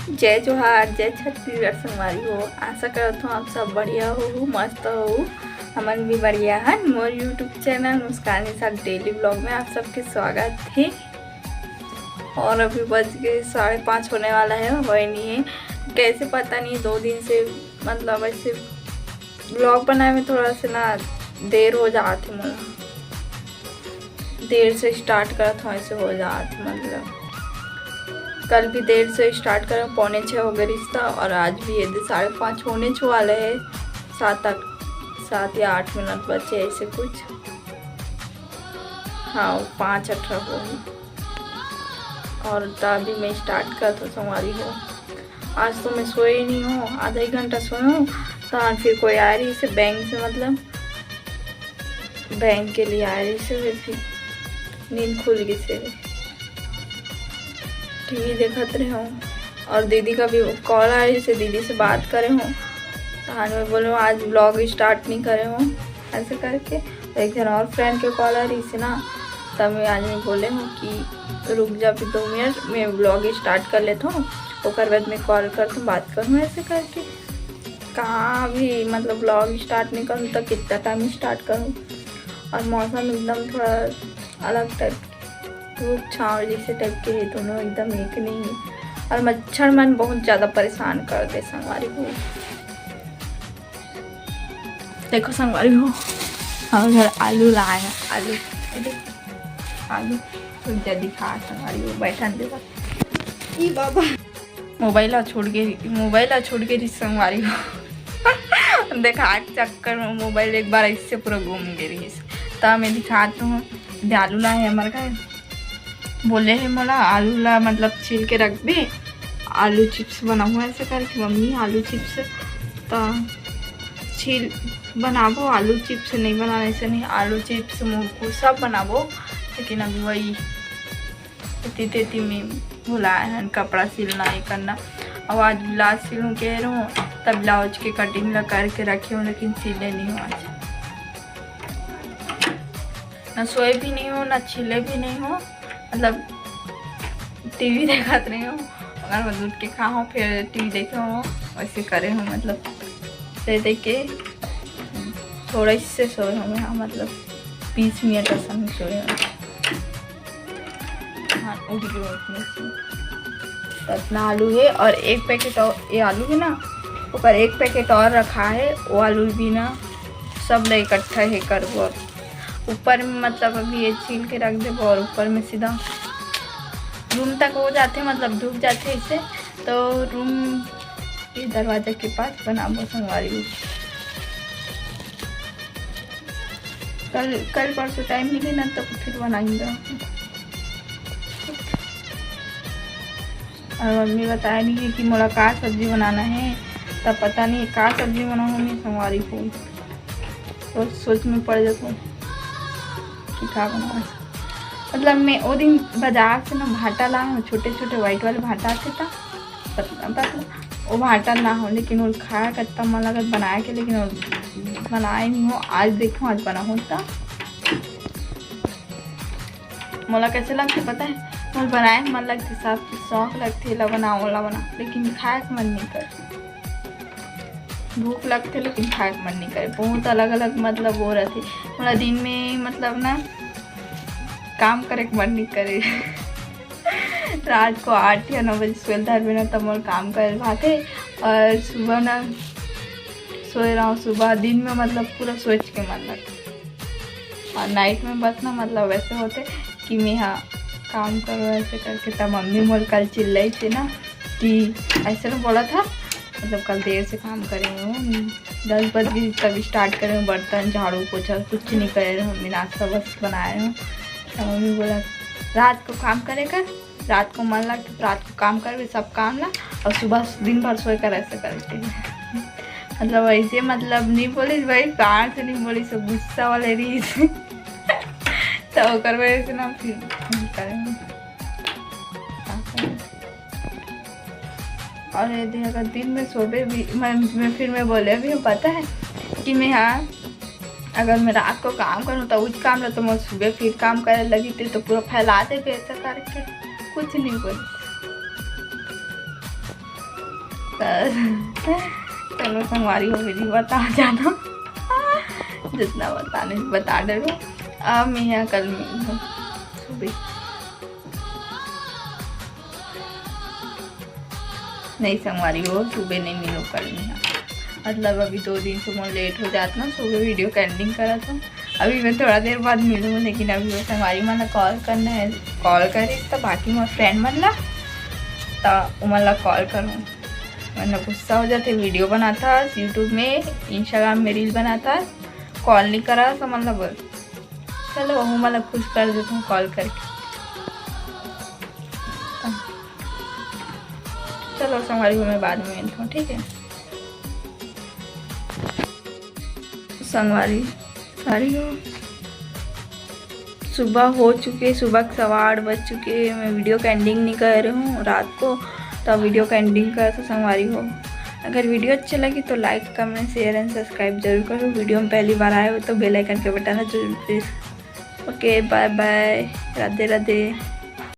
जय जोहार, जय छत्तीसगढ़ संगवारी हो। आशा करत हूँ आप सब बढ़िया हो, मस्त हो। हमन भी बढ़िया है। मोर यूट्यूब चैनल मुस्कान के साथ डेली ब्लॉग में आप सबके स्वागत है। और अभी बज गए 5:30 होने वाला है, हो नहीं है कैसे पता नहीं। 2 दिन से मतलब ऐसे ब्लॉग बनाए में थोड़ा सा ना देर हो जाती, मतलब देर से स्टार्ट करत हूँ ऐसे हो जाती। मतलब कल भी देर से स्टार्ट करें, 6:45 हो गए रिश्ता, और आज भी ये 5:30 होने वाले है। 7 या 8 मिनट बचे ऐसे कुछ। हाँ 5:18 हो और तभी मैं स्टार्ट कर तो संवारी हो। आज तो मैं सोई नहीं हूँ, आधा ही घंटा सोई हूँ। तो फिर कोई आ रही से बैंक से, मतलब बैंक के लिए आ रही से, फिर नींद खुल गई से टीवी देखते रहे हूँ। और दीदी का भी कॉल आ रही से, दीदी से बात करे हूँ। तो आज मैं बोले आज ब्लॉग स्टार्ट नहीं करे हूँ ऐसे करके। तो एक जन और फ्रेंड के कॉल आ रही से ना, तब मैं आज मैं बोले हूँ कि रुक जा फिर 2 मिनट, मैं ब्लॉग स्टार्ट कर लेता हूँ, उसके बाद मैं कॉल करता हूँ, बात करूँ ऐसे करके। कहाँ भी मतलब ब्लॉग स्टार्ट नहीं करूँ तो कितना टाइम स्टार्ट करूँ। और मौसम एकदम थोड़ा अलग टाइप, धूप छाँव जैसे टाइप के है, दोनों एकदम एक नहीं है। और मच्छर मन बहुत ज़्यादा परेशान कर दे संगवारी हो। देखो संगवारी हो, हम घर आलू लाए हैं। आलू तो दिखा संगवारी हो, बैठा देखा बाबा मोबाइल छोड़ के रही संगवारी हो। देखा चक्कर में मोबाइल एक बार इससे पूरा घूम गई। तब मैं दिखाती हूँ। आलू ला है हमारे घर, बोले है मोला आलू ला मतलब छील के रख दे, आलू चिप्स बनाऊँ ऐसे करके। मम्मी आलू चिप्स तो छील बनाबो, आलू चिप्स नहीं बनाने से नहीं, आलू चिप्स मुँह सब बनाबो। लेकिन अभी वही तेती में भुलाए हैं कपड़ा सिलना ये करना। अब आज ब्लाउज सिलूँ कह रहा हूँ, तब ब्लाउज के कटिंग ला करके रखी हूँ, लेकिन सिले नहीं हूँ आज। ना सोए भी नहीं हूँ, ना छिले भी नहीं हूँ, मतलब टीवी देखत नहीं हूँ। अगर मैं दूध के खा हूँ फिर टीवी देखे हूँ, वैसे करे हूँ। मतलब देख के थोड़ा इससे सोए हूँ मैं, मतलब 20 मिनट ऐसा नहीं सोए हूँ। हाँ उठ गई उठने से। इतना आलू है और एक पैकेट और ये आलू है ना, ऊपर एक पैकेट और रखा है, वो आलू भी ना सब ले इकट्ठा है कर वो ऊपर में, मतलब अभी ये छील के रख दे और ऊपर में सीधा रूम तक हो जाते, मतलब धूप जाते इससे। तो रूम के दरवाजे के पास बनाबो संगवारी हूँ। कल परसों टाइम मिले ना तो फिर बनाएंगे। और मम्मी बताया नहीं कि मोला का सब्जी बनाना है, तब पता नहीं का सब्जी बनाऊँ मैं संगवारी को। तो सोच में पड़ जाता हूँ कि क्या बनाऊँ। मतलब मैं वो दिन बाजार से ना भाटा ला हूँ, छोटे छोटे वाइट वाले भाटा आते था, पतला वो भाटा ना हो, लेकिन वो खाया करता मन लगा बनाया के, लेकिन वो बनाए नहीं हो। आज देखो आज बना होता मोला कैसे लगते पता है, मोल बनाए मन लगती, सब शौक लगती ला बना, लेकिन खाए का मन नहीं कर। भूख लगते लेकिन खाए का मन नहीं करे। बहुत अलग अलग मतलब वो रहती मोला दिन में, मतलब ना काम करे के मन नहीं करे। रात को 8 या 9 बजे सोए धर में ना, तब मोर काम कर भाते। और सुबह ना सोए रहा हूँ, सुबह दिन में मतलब पूरा सोच के मन लगता। और नाइट में बस ना मतलब वैसे होते कि मैं हाँ काम करो ऐसे करके। तब मम्मी मोर कल चिल्लाई थी ना कि ऐसे ना बोला था, मतलब कल देर से काम करे हूँ, 10 बज गई तब स्टार्ट करे हूँ। बर्तन झाड़ू पोछा कुछ नहीं करे रहे मम्मी, नाश्ता बस बनाए हूँ। तो मम्मी बोला रात को काम करेगा, रात को मन लगता तो रात को काम कर सब काम ला, और सुबह दिन भर सोए कर ऐसे करके। मतलब ऐसे मतलब नहीं बोली भाई, प्यार से नहीं बोली, सब गुस्सा वाले रही। तो कर वजह से ना फिर करेंगे। और यदि अगर दिन में सोबे भी मैं बोले भी पता है कि मैं हाँ अगर मैं रात को काम करूँ तो उस काम तो मैं सुबह फिर काम करे लगी थी, तो पूरा फैला दे ऐसा करके कुछ नहीं बोली। चलो संगवारी हो वीडियो बता जाना, जितना बताने बता डरो। अब मैं यहाँ कल मिलूँ सुबह, नहीं संगवारी हो सुबह नहीं मिलो कल में। मतलब अभी 2 दिन से मैं लेट हो जाता ना, सुबह वीडियो का एडिटिंग करा था। अभी मैं थोड़ा देर बाद मिलूँ, लेकिन अभी वो संगवारी मला कॉल करना है, कॉल करे तो बाकी मैं फ्रेंड मला तो मला कॉल करूँ, वरना गुस्सा हो जाते। वीडियो बनाता यूट्यूब में, इंस्टाग्राम में रील बनाता, कॉल नहीं करा तो मतलब चलो वो मला खुश कर देता हूँ कॉल करके। चलो संगवारी को मैं बाद में मिलता हूँ, ठीक है। संगवारी सारी हो सुबह हो चुके, सुबह के 8:15 बज चुके। मैं वीडियो का एंडिंग नहीं कर रही हूँ रात को, तो वीडियो का एंडिंग कर तो संगवारी हो। अगर वीडियो अच्छी लगी तो like comment share and subscribe जरूर करो। वीडियो में पहली बार आए हो तो बेल आइकन के बटन जरूर press. Okay bye bye, Radhe Radhe.